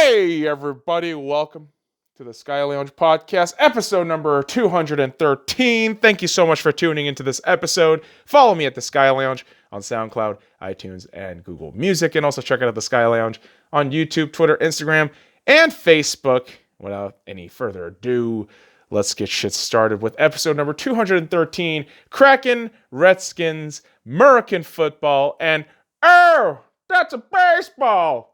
Hey, everybody, welcome to the Sky Lounge podcast, episode number 213. Thank you so much for tuning into this episode. Follow me at the Sky Lounge on SoundCloud, iTunes, and Google Music, and also check out the Sky Lounge on YouTube, Twitter, Instagram, and Facebook. Without any further ado, let's get shit started with episode number 213, Kraken, Redskins, Murican football, and that's a baseball!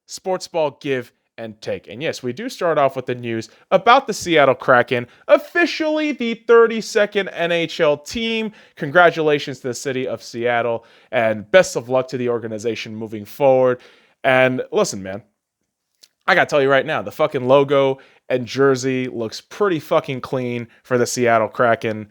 Sportsball give and take. And yes, we do start off with the news about the Seattle Kraken, officially the 32nd NHL team. Congratulations to the city of Seattle, and best of luck to the organization moving forward. And listen, man, I gotta tell you right now, the fucking logo and jersey looks pretty fucking clean for the Seattle Kraken.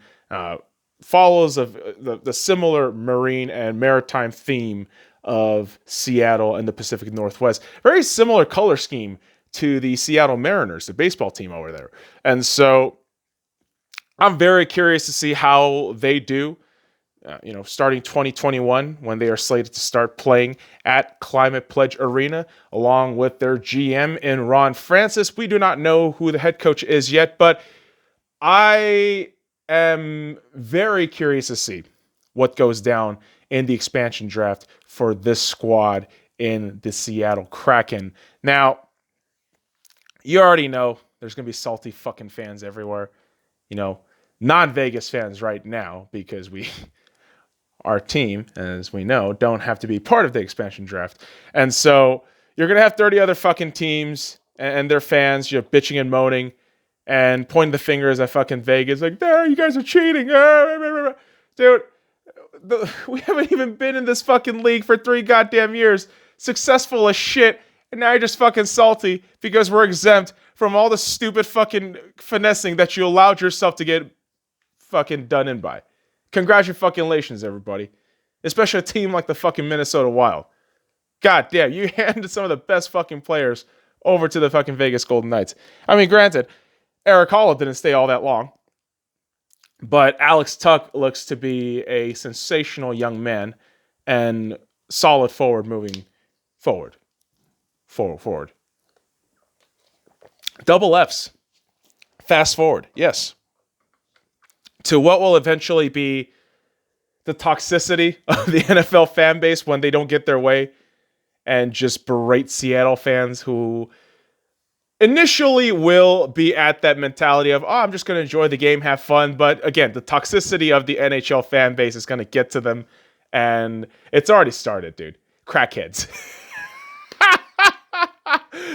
Follows of the similar marine and maritime theme of Seattle and the Pacific Northwest. Very similar color scheme to the Seattle Mariners, the baseball team over there. And so I'm very curious to see how they do, starting 2021 when they are slated to start playing at Climate Pledge Arena along with their GM in Ron Francis. We do not know who the head coach is yet, but I am very curious to see what goes down in the expansion draft for this squad in the Seattle Kraken. Now, you already know there's going to be salty fucking fans everywhere. Non-Vegas fans right now, because our team, as we know, don't have to be part of the expansion draft. And so you're going to have 30 other fucking teams and their fans, bitching and moaning and pointing the fingers at fucking Vegas like, there, you guys are cheating. Dude, we haven't even been in this fucking league for 3 goddamn years, successful as shit, and now you're just fucking salty because we're exempt from all the stupid fucking finessing that you allowed yourself to get fucking done in by. Congratulations, everybody. Especially a team like the fucking Minnesota Wild. God damn, you handed some of the best fucking players over to the fucking Vegas Golden Knights. I mean, granted, Eric Holla didn't stay all that long, but Alex Tuch looks to be a sensational young man and solid forward moving forward. Forward. Double Fs. Fast forward, yes. To what will eventually be the toxicity of the NFL fan base when they don't get their way and just berate Seattle fans who initially will be at that mentality of, I'm just going to enjoy the game, have fun. But again, the toxicity of the NHL fan base is going to get to them. And it's already started, dude. Crackheads.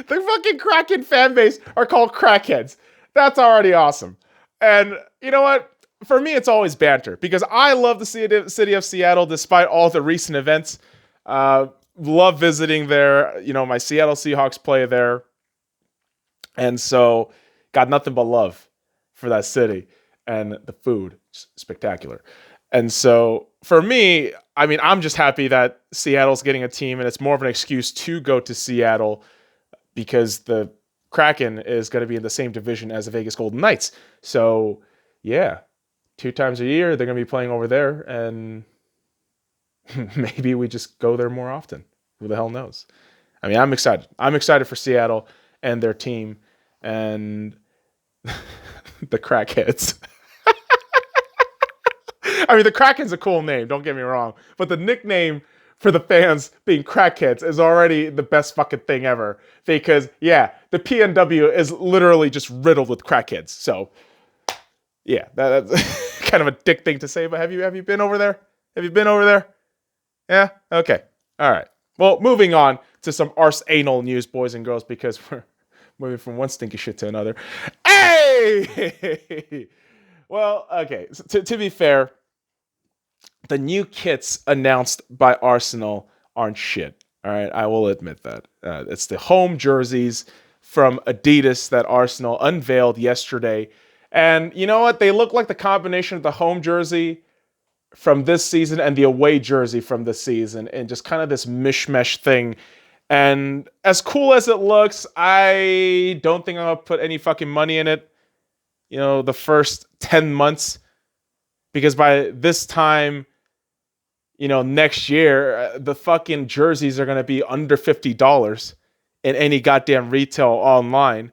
The fucking Kraken fan base are called crackheads. That's already awesome. And you know what? For me, it's always banter because I love the city of Seattle despite all the recent events. Love visiting there. My Seattle Seahawks play there. And so, got nothing but love for that city. And the food, spectacular. And so, for me, I mean, I'm just happy that Seattle's getting a team, and it's more of an excuse to go to Seattle because the Kraken is going to be in the same division as the Vegas Golden Knights. So, yeah, 2 times a year, they're going to be playing over there, and maybe we just go there more often. Who the hell knows? I mean, I'm excited. I'm excited for Seattle and their team and the crackheads. I mean, the Kraken's a cool name, don't get me wrong. But the nickname for the fans being crackheads is already the best fucking thing ever. Because, yeah, the PNW is literally just riddled with crackheads. So, yeah, that's kind of a dick thing to say. But have you been over there? Have you been over there? Yeah? Okay. All right. Well, moving on to some arse anal news, boys and girls, because we're moving from one stinky shit to another. Hey! Well, okay. So to be fair, the new kits announced by Arsenal aren't shit. All right, I will admit that. It's the home jerseys from Adidas that Arsenal unveiled yesterday. And you know what? They look like the combination of the home jersey from this season and the away jersey from this season, and just kind of this mishmash thing. And as cool as it looks, I don't think I'm going to put any fucking money in it, the first 10 months. Because by this time, next year, the fucking jerseys are going to be under $50. in any goddamn retail online.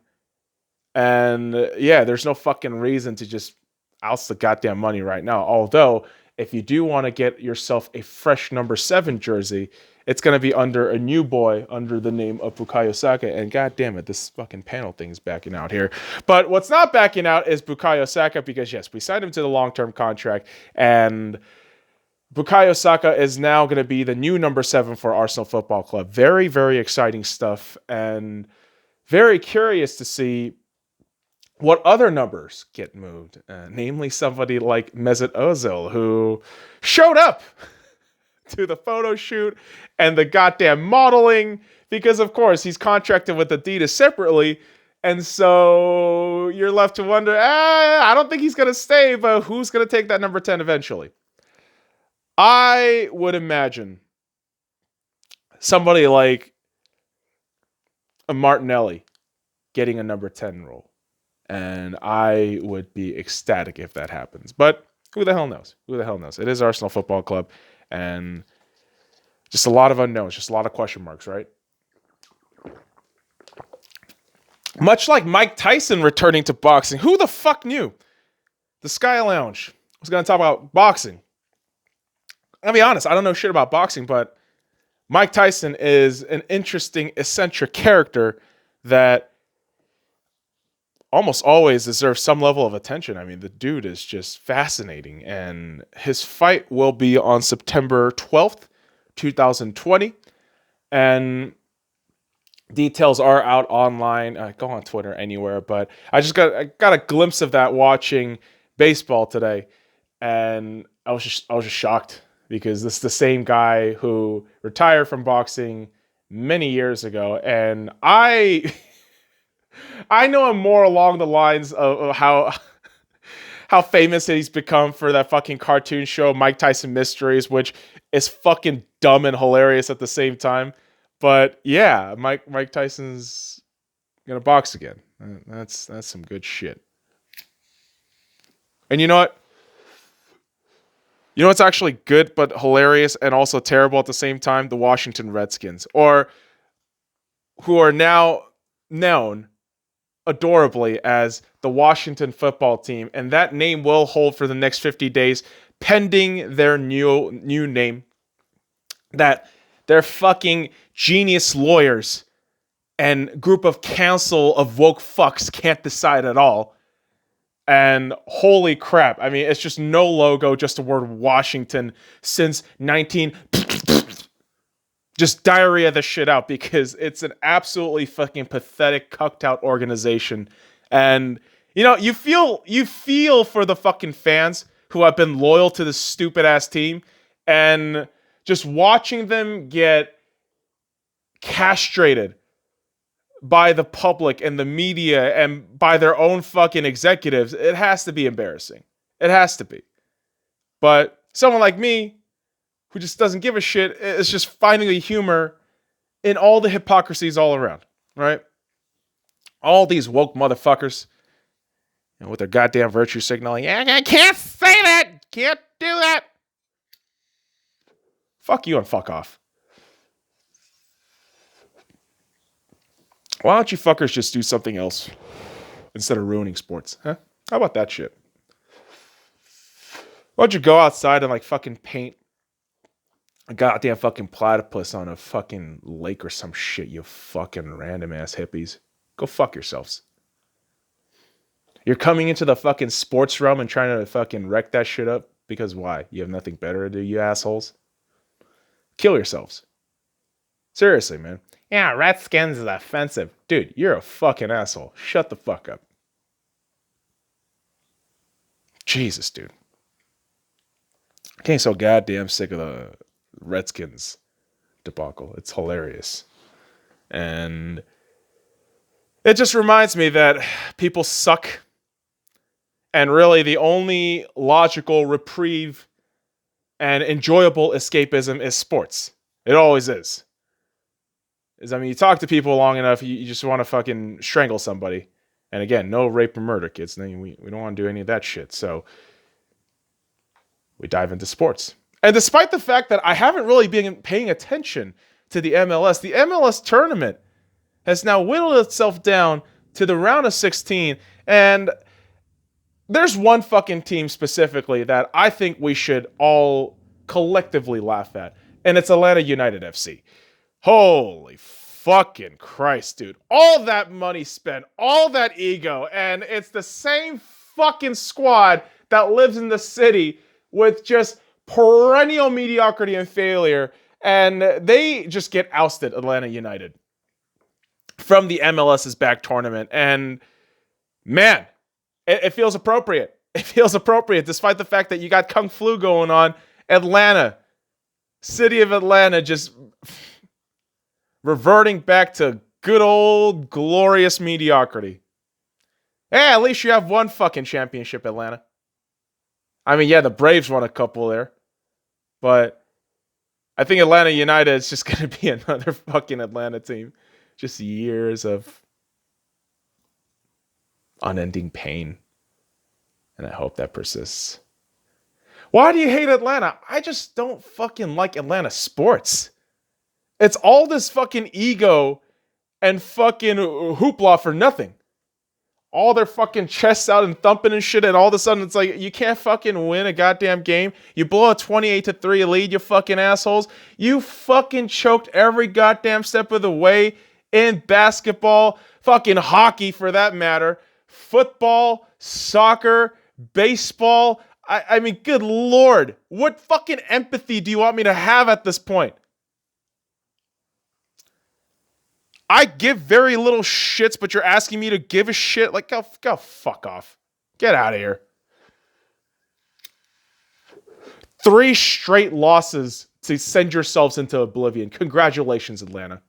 And yeah, there's no fucking reason to just oust the goddamn money right now. Although, if you do want to get yourself a fresh number 7 jersey, it's going to be under a new boy under the name of Bukayo Saka. And god damn it, this fucking panel thing is backing out here. But what's not backing out is Bukayo Saka, because yes, we signed him to the long-term contract, and Bukayo Saka is now going to be the new number 7 for Arsenal Football Club. Very, very exciting stuff, and very curious to see what other numbers get moved, namely somebody like Mesut Ozil, who showed up to the photo shoot and the goddamn modeling, because of course he's contracted with Adidas separately, and so you're left to wonder, I don't think he's going to stay, but who's going to take that number 10 eventually? I would imagine somebody like a Martinelli getting a number 10 role. And I would be ecstatic if that happens. But who the hell knows? Who the hell knows? It is Arsenal Football Club. And just a lot of unknowns. Just a lot of question marks, right? Much like Mike Tyson returning to boxing. Who the fuck knew? The Sky Lounge was going to talk about boxing. I'll be honest. I don't know shit about boxing. But Mike Tyson is an interesting, eccentric character that almost always deserves some level of attention. I mean, the dude is just fascinating. And his fight will be on September 12th, 2020. And details are out online. Go on Twitter, anywhere. But I got a glimpse of that watching baseball today. And I was just shocked, because this is the same guy who retired from boxing many years ago. And I know him more along the lines of how famous he's become for that fucking cartoon show, Mike Tyson Mysteries, which is fucking dumb and hilarious at the same time. But yeah, Mike Tyson's gonna box again. That's some good shit. And you know what? You know what's actually good but hilarious and also terrible at the same time? The Washington Redskins, or who are now known adorably as the Washington Football Team, and that name will hold for the next 50 days pending their new name that their fucking genius lawyers and group of council of woke fucks can't decide at all. And holy crap, I mean, it's just no logo, just the word Washington since 19 just diarrhea the shit out, because it's an absolutely fucking pathetic, cucked out organization. And you know, you feel for the fucking fans who have been loyal to this stupid ass team, and just watching them get castrated by the public and the media and by their own fucking executives. It has to be embarrassing. It has to be. But someone like me, who just doesn't give a shit, is just finding the humor in all the hypocrisies all around, right? All these woke motherfuckers, you know, with their goddamn virtue signaling. I can't say that. Can't do that. Fuck you and fuck off. Why don't you fuckers just do something else instead of ruining sports? Huh? How about that shit? Why don't you go outside and like fucking paint a goddamn fucking platypus on a fucking lake or some shit, you fucking random ass hippies. Go fuck yourselves. You're coming into the fucking sports realm and trying to fucking wreck that shit up because why? You have nothing better to do, you assholes? Kill yourselves. Seriously, man. Yeah, Redskins is offensive. Dude, you're a fucking asshole. Shut the fuck up. Jesus, dude. I'm getting so goddamn sick of the Redskins debacle. It's hilarious. And it just reminds me that people suck. And really the only logical reprieve and enjoyable escapism is sports. It always is. I mean, you talk to people long enough, you just want to fucking strangle somebody. And again, no rape or murder, kids. We don't want to do any of that shit. So we dive into sports. And despite the fact that I haven't really been paying attention to the MLS tournament has now whittled itself down to the round of 16. And there's one fucking team specifically that I think we should all collectively laugh at, and it's Atlanta United FC. Holy fucking Christ, dude. All that money spent, all that ego, and it's the same fucking squad that lives in the city with just perennial mediocrity and failure, and they just get ousted, Atlanta United, from the MLS's back tournament. And man, it feels appropriate. It feels appropriate, despite the fact that you got Kung Flu going on. Atlanta, city of Atlanta, just reverting back to good old glorious mediocrity. Hey, at least you have one fucking championship, Atlanta. I mean, yeah, the Braves won a couple there, but I think Atlanta United is just going to be another fucking Atlanta team. Just years of unending pain. And I hope that persists. Why do you hate Atlanta? I just don't fucking like Atlanta sports. It's all this fucking ego and fucking hoopla for nothing. All their fucking chests out and thumping and shit, and all of a sudden it's like, you can't fucking win a goddamn game. You blow a 28-3 lead, you fucking assholes. You fucking choked every goddamn step of the way in basketball, fucking hockey for that matter, football, soccer, baseball. I mean, good Lord, what fucking empathy do you want me to have at this point? I give very little shits, but you're asking me to give a shit? Like, go fuck off. Get out of here. 3 straight losses to send yourselves into oblivion. Congratulations, Atlanta.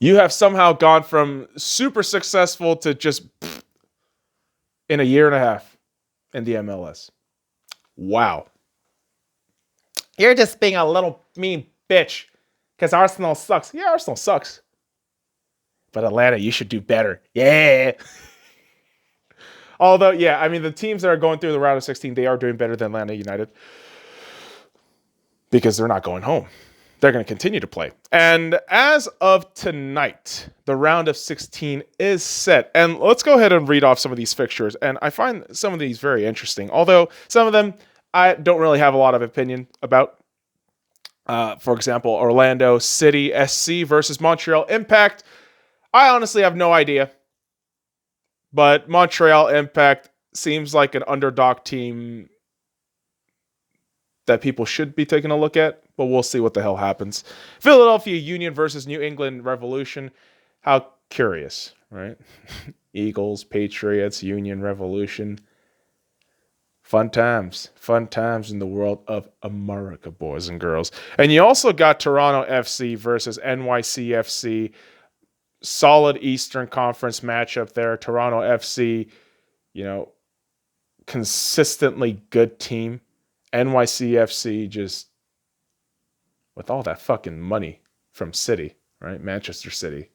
You have somehow gone from super successful to just in a year and a half in the MLS. Wow. You're just being a little mean bitch because Arsenal sucks. Yeah, Arsenal sucks. But Atlanta, you should do better. Yeah. Although, yeah, I mean, the teams that are going through the round of 16, they are doing better than Atlanta United because they're not going home. They're going to continue to play. And as of tonight, the round of 16 is set. And let's go ahead and read off some of these fixtures. And I find some of these very interesting, although some of them I don't really have a lot of opinion about. For example, Orlando City SC versus Montreal Impact. I honestly have no idea. But Montreal Impact seems like an underdog team that people should be taking a look at, but we'll see what the hell happens. Philadelphia Union versus New England Revolution. How curious, right? Eagles, Patriots, Union, Revolution. Fun times in the world of America, boys and girls. And you also got Toronto FC versus NYCFC. Solid Eastern Conference matchup there. Toronto FC, consistently good team. NYCFC just with all that fucking money from City, right? Manchester City.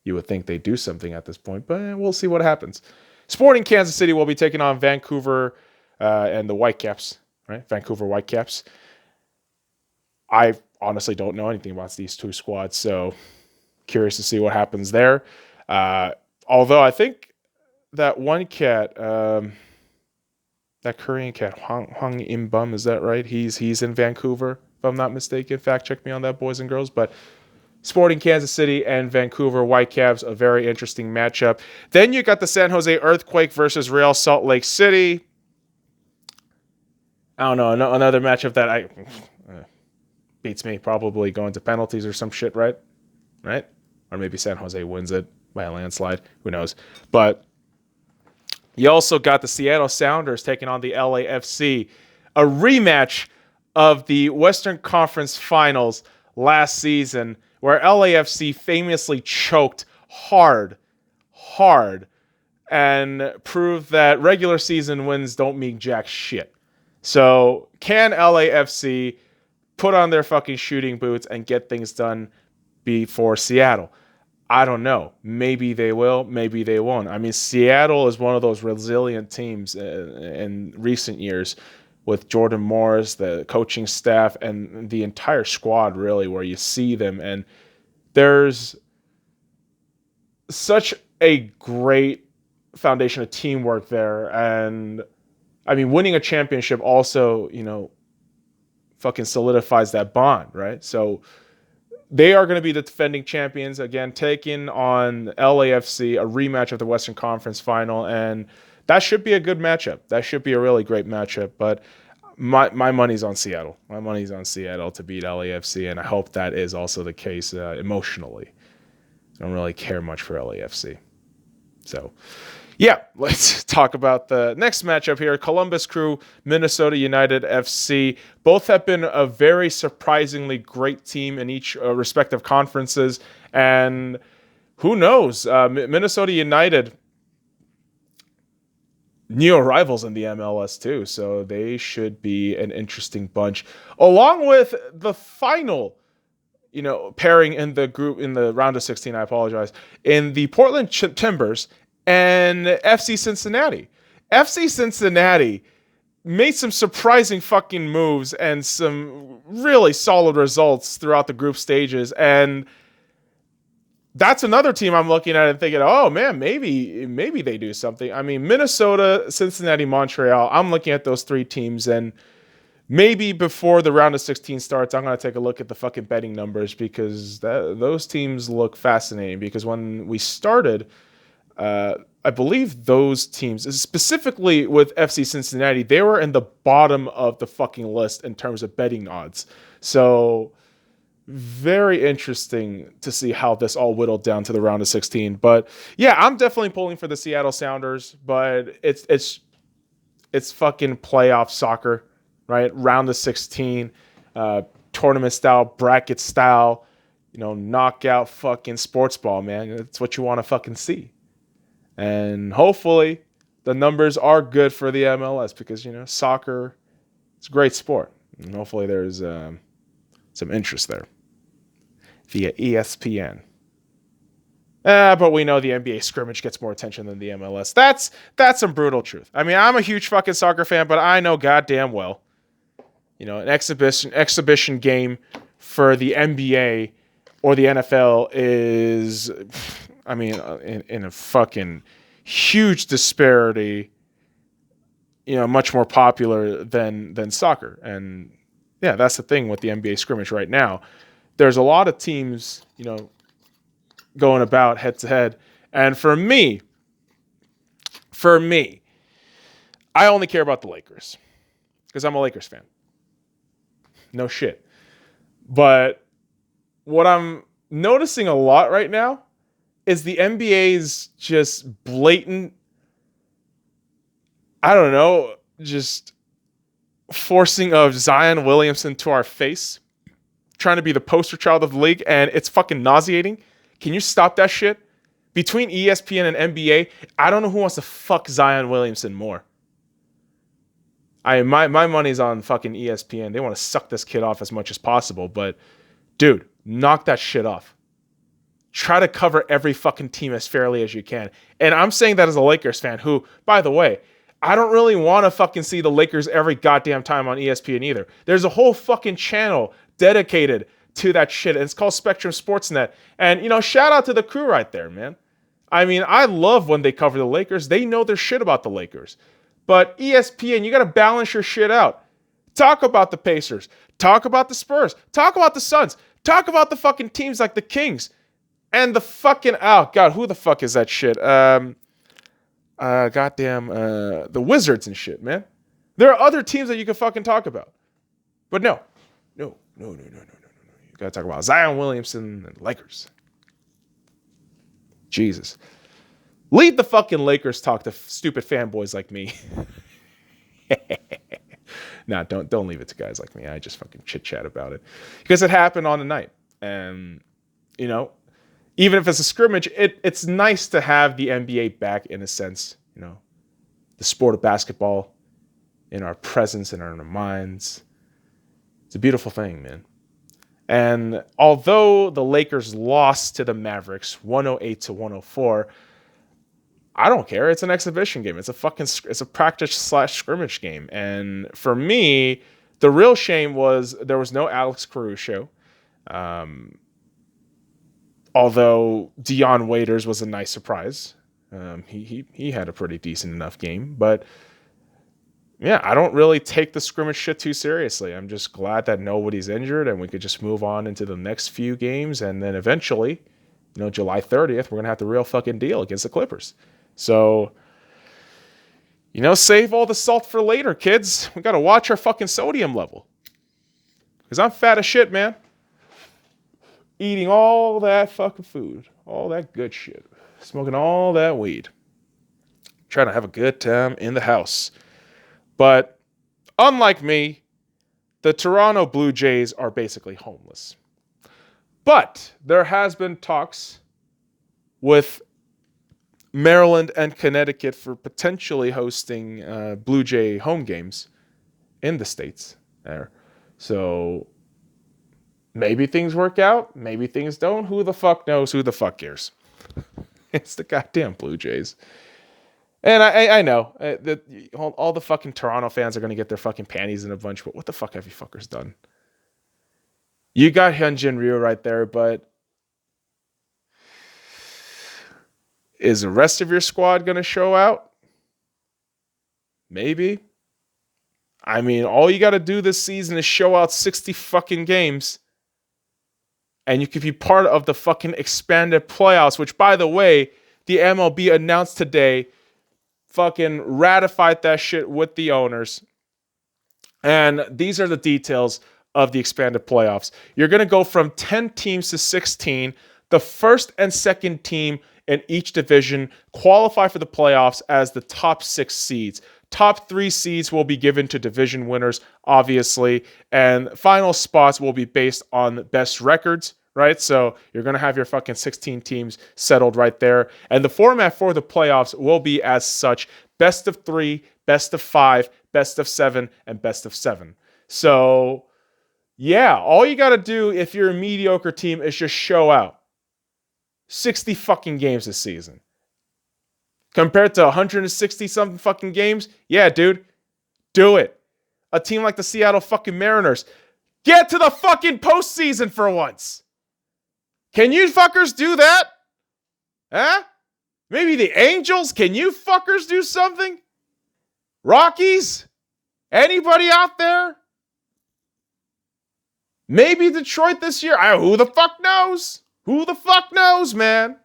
You would think they do something at this point, but we'll see what happens. Sporting Kansas City will be taking on Vancouver and the Whitecaps, right? Vancouver Whitecaps. I honestly don't know anything about these two squads, so curious to see what happens there. Although I think that one cat, that Korean cat, Hwang Im-bum, is that right? He's in Vancouver, if I'm not mistaken. Fact check me on that, boys and girls. But Sporting Kansas City and Vancouver Whitecaps, a very interesting matchup. Then you got the San Jose Earthquake versus Real Salt Lake City. I don't know, another matchup that beats me, probably going to penalties or some shit, right? Right? Or maybe San Jose wins it by a landslide. Who knows? But you also got the Seattle Sounders taking on the LAFC. A rematch of the Western Conference Finals last season where LAFC famously choked hard, and proved that regular season wins don't mean jack shit. So can LAFC put on their fucking shooting boots and get things done before Seattle? I don't know. Maybe they will. Maybe they won't. I mean, Seattle is one of those resilient teams in recent years with Jordan Morris, the coaching staff, and the entire squad, really, where you see them. And there's such a great foundation of teamwork there. And I mean, winning a championship also, fucking solidifies that bond, right? So they are going to be the defending champions again, taking on LAFC, a rematch of the Western Conference Final, and that should be a good matchup. That should be a really great matchup. But my money's on Seattle. My money's on Seattle to beat LAFC, and I hope that is also the case emotionally. I don't really care much for LAFC. So, yeah, let's talk about the next matchup here. Columbus Crew, Minnesota United FC. Both have been a very surprisingly great team in each respective conferences. And who knows? Minnesota United, new rivals in the MLS too. So they should be an interesting bunch. Along with the final pairing in the group in the round of 16, I apologize, in the Portland Timbers and FC Cincinnati. FC Cincinnati made some surprising fucking moves and some really solid results throughout the group stages. And that's another team I'm looking at and thinking, oh man, maybe they do something. I mean, Minnesota, Cincinnati, Montreal, I'm looking at those three teams, and maybe before the round of 16 starts, I'm going to take a look at the fucking betting numbers, because those teams look fascinating. Because when we started, I believe those teams, specifically with FC Cincinnati, they were in the bottom of the fucking list in terms of betting odds. So very interesting to see how this all whittled down to the round of 16. But yeah, I'm definitely pulling for the Seattle Sounders, but it's fucking playoff soccer. Right, round of 16, tournament style, bracket style, knockout fucking sports ball, man. That's what you want to fucking see. And hopefully the numbers are good for the MLS, because, soccer, it's a great sport. And hopefully there's some interest there via ESPN. But we know the NBA scrimmage gets more attention than the MLS. That's some brutal truth. I mean, I'm a huge fucking soccer fan, but I know goddamn well, an exhibition game for the NBA or the NFL is, I mean, in a fucking huge disparity, much more popular than soccer. And yeah, that's the thing with the NBA scrimmage right now. There's a lot of teams, going about head to head. And for me, I only care about the Lakers because I'm a Lakers fan. No shit. But what I'm noticing a lot right now is the NBA's just blatant, I don't know, just forcing of Zion Williamson to our face, trying to be the poster child of the league, and it's fucking nauseating. Can you stop that shit? Between ESPN and NBA, I don't know who wants to fuck Zion Williamson more. My money's on fucking ESPN. They want to suck this kid off as much as possible, but dude, knock that shit off. Try to cover every fucking team as fairly as you can. And I'm saying that as a Lakers fan who, by the way, I don't really want to fucking see the Lakers every goddamn time on ESPN either. There's a whole fucking channel dedicated to that shit, and it's called Spectrum Sportsnet. And, shout out to the crew right there, man. I mean, I love when they cover the Lakers. They know their shit about the Lakers. But ESPN, you got to balance your shit out. Talk about the Pacers. Talk about the Spurs. Talk about the Suns. Talk about the fucking teams like the Kings. And the fucking, oh, God, who the fuck is that shit? The Wizards and shit, man. There are other teams that you can fucking talk about. But no. You got to talk about Zion Williamson and Lakers. Jesus. Leave the fucking Lakers talk to stupid fanboys like me. Nah, don't leave it to guys like me. I just fucking chit chat about it. Because it happened on the night. And, even if it's a scrimmage, it's nice to have the NBA back in a sense. The sport of basketball in our presence and in our minds. It's a beautiful thing, man. And although the Lakers lost to the Mavericks 108-104, I don't care. It's an exhibition game. It's a practice/scrimmage game. And for me, the real shame was there was no Alex Caruso. Although Dion Waiters was a nice surprise. He had a pretty decent enough game. But yeah, I don't really take the scrimmage shit too seriously. I'm just glad that nobody's injured and we could just move on into the next few games. And then eventually, July 30th, we're going to have the real fucking deal against the Clippers. So, save all the salt for later, kids. We got to watch our fucking sodium level. Because I'm fat as shit, man. Eating all that fucking food. All that good shit. Smoking all that weed. Trying to have a good time in the house. But, unlike me, the Toronto Blue Jays are basically homeless. But, there has been talks with Maryland and Connecticut for potentially hosting Blue Jay home games in the States there. So maybe things work out, maybe things don't. Who the fuck knows? Who the fuck cares? It's the goddamn Blue Jays. And I know that all the fucking Toronto fans are going to get their fucking panties in a bunch, but what the fuck have you fuckers done? You got Hyunjin Ryu right there, but is the rest of your squad going to show out? Maybe. I mean, all you got to do this season is show out 60 fucking games. And you could be part of the fucking expanded playoffs, which, by the way, the MLB announced today, fucking ratified that shit with the owners. And these are the details of the expanded playoffs. You're going to go from 10 teams to 16. The first and second team in each division qualify for the playoffs as the top 6 seeds. Top 3 seeds will be given to division winners, obviously, and final spots will be based on best records, right? So you're going to have your fucking 16 teams settled right there. And the format for the playoffs will be as such: best of 3, best of 5, best of 7, and best of 7. So, yeah, all you got to do if you're a mediocre team is just show out. 60 fucking games this season. Compared to 160 something fucking games, yeah, dude, do it. A team like the Seattle fucking Mariners, get to the fucking postseason for once. Can you fuckers do that? Huh? Maybe the Angels, can you fuckers do something? Rockies? Anybody out there? Maybe Detroit this year? Who the fuck knows? Who the fuck knows, man?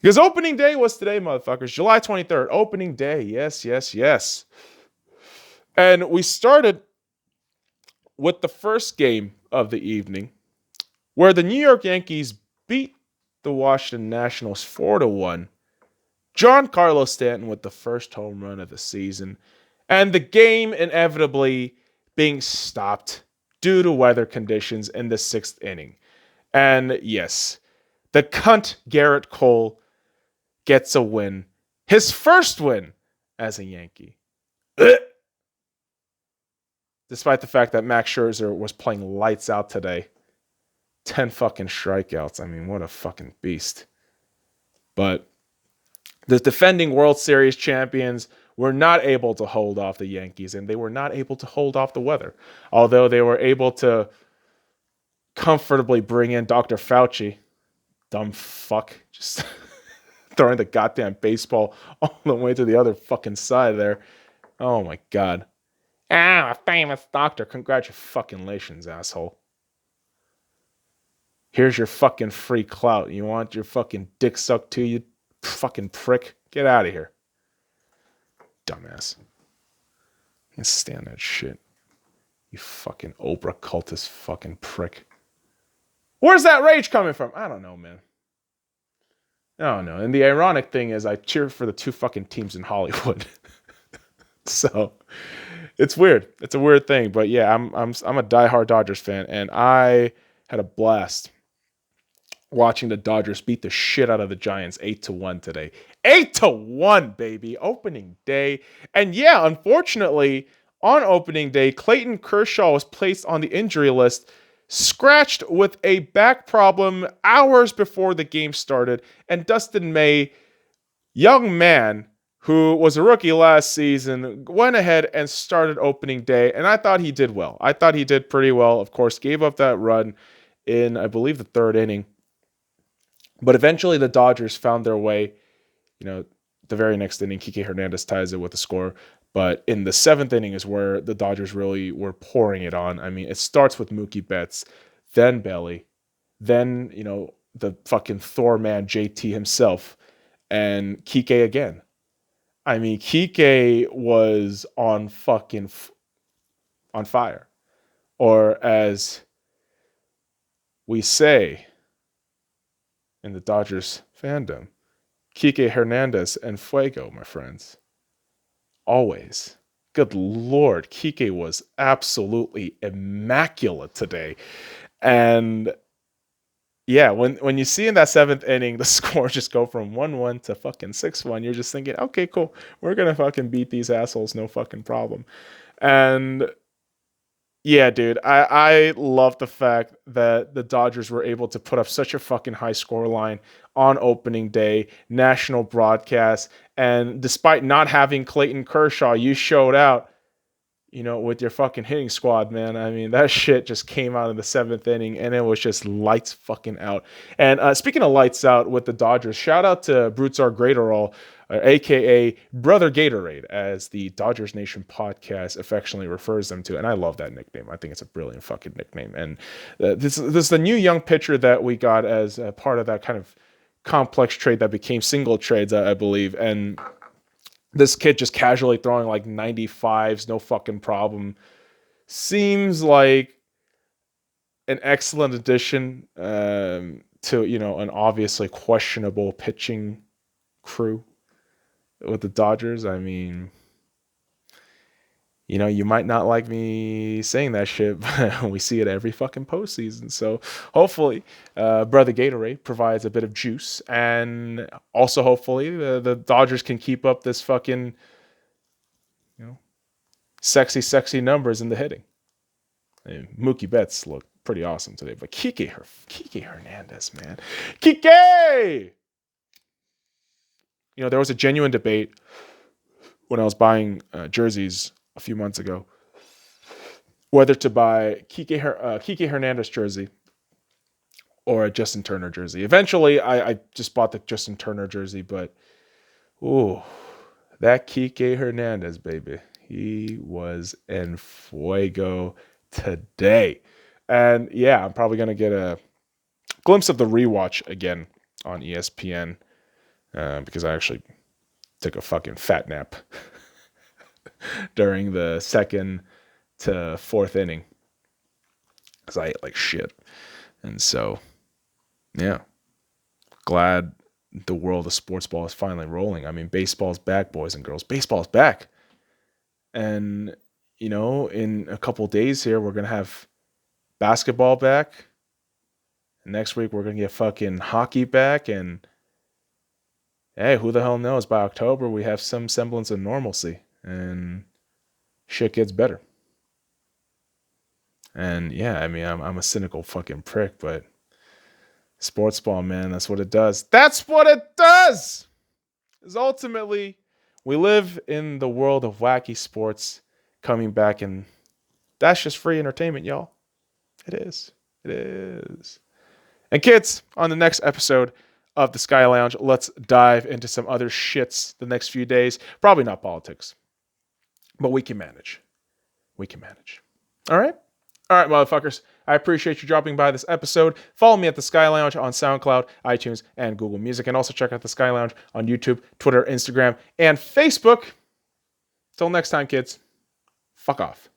Because opening day was today, motherfuckers. July 23rd. Opening day. Yes, yes, yes. And we started with the first game of the evening, where the New York Yankees beat the Washington Nationals 4-1. Giancarlo Stanton with the first home run of the season. And the game inevitably being stopped due to weather conditions in the 6th inning. And yes, the cunt Garrett Cole gets a win. His first win as a Yankee. Despite the fact that Max Scherzer was playing lights out today. 10 fucking strikeouts. I mean, what a fucking beast. But the defending World Series champions were not able to hold off the Yankees, and they were not able to hold off the weather. Although they were able to comfortably bring in Dr. Fauci. Dumb fuck. Just throwing the goddamn baseball all the way to the other fucking side there. Oh my God. I'm a famous doctor. Congratulations, asshole. Here's your fucking free clout. You want your fucking dick sucked too, you fucking prick? Get out of here. Dumbass. I can't stand that shit. You fucking Oprah cultist fucking prick. Where's that rage coming from? I don't know, man. I don't know. And the ironic thing is I cheer for the 2 fucking teams in Hollywood. So it's weird. It's a weird thing. But yeah, I'm a diehard Dodgers fan, and I had a blast watching the Dodgers beat the shit out of the Giants 8-1 today. 8-1, baby. Opening day. And yeah, unfortunately, on opening day, Clayton Kershaw was placed on the injury list scratched with a back problem hours before the game started, and Dustin May, young man who was a rookie last season, went ahead and started opening day, and I thought he did well. I thought he did pretty well. Of course, gave up that run in, I believe, the third inning. But eventually the Dodgers found their way. The very next inning, Kike Hernandez ties it with a score. But in the seventh inning is where the Dodgers really were pouring it on. I mean, it starts with Mookie Betts, then Belly, then, the fucking Thor man, JT himself, and Kike again. I mean, Kike was on fire. Or as we say in the Dodgers fandom, Kike Hernandez and Fuego, my friends. Always. Good Lord, Kike was absolutely immaculate today. And yeah, when you see in that seventh inning, the score just go from 1-1 to fucking 6-1, you're just thinking, okay, cool. We're going to fucking beat these assholes, no fucking problem. And yeah, dude, I love the fact that the Dodgers were able to put up such a fucking high score line on opening day, national broadcast, and despite not having Clayton Kershaw, you showed out, with your fucking hitting squad, man. I mean, that shit just came out in the seventh inning, and it was just lights fucking out. And speaking of lights out with the Dodgers, shout out to Brutzar Graterol, a.k.a. Brother Gatorade, as the Dodgers Nation podcast affectionately refers them to. And I love that nickname. I think it's a brilliant fucking nickname. And this is the new young pitcher that we got as a part of that kind of complex trade that became single trades, I believe. And this kid just casually throwing like 95s, no fucking problem. Seems like an excellent addition to, an obviously questionable pitching crew with the Dodgers. I mean, you might not like me saying that shit, but we see it every fucking postseason. So hopefully, Brother Gatorade provides a bit of juice, and also hopefully the Dodgers can keep up this fucking, sexy numbers in the hitting. I mean, Mookie Betts looked pretty awesome today, but Kike Hernandez, man, Kike. There was a genuine debate when I was buying jerseys a few months ago whether to buy Kike Hernandez jersey or a Justin Turner jersey. Eventually, I just bought the Justin Turner jersey, but that Kike Hernandez, baby, he was en fuego today. And yeah, I'm probably going to get a glimpse of the rewatch again on ESPN because I actually took a fucking fat nap during the second to fourth inning because I ate like shit. And so, yeah, glad the world of sports ball is finally rolling. I mean, baseball's back, boys and girls. Baseball's back. And, in a couple days here, we're going to have basketball back. Next week, we're going to get fucking hockey back. And, hey, who the hell knows? By October, we have some semblance of normalcy. And shit gets better. And, yeah, I mean, I'm a cynical fucking prick, but sports ball, man, that's what it does. That's what it does! Is ultimately, we live in the world of wacky sports coming back, and that's just free entertainment, y'all. It is. It is. And kids, on the next episode of the Sky Lounge, let's dive into some other shits the next few days. Probably not politics, but we can manage. We can manage. All right? All right, motherfuckers. I appreciate you dropping by this episode. Follow me at the Sky Lounge on SoundCloud, iTunes, and Google Music. And also check out the Sky Lounge on YouTube, Twitter, Instagram, and Facebook. Till next time, kids. Fuck off.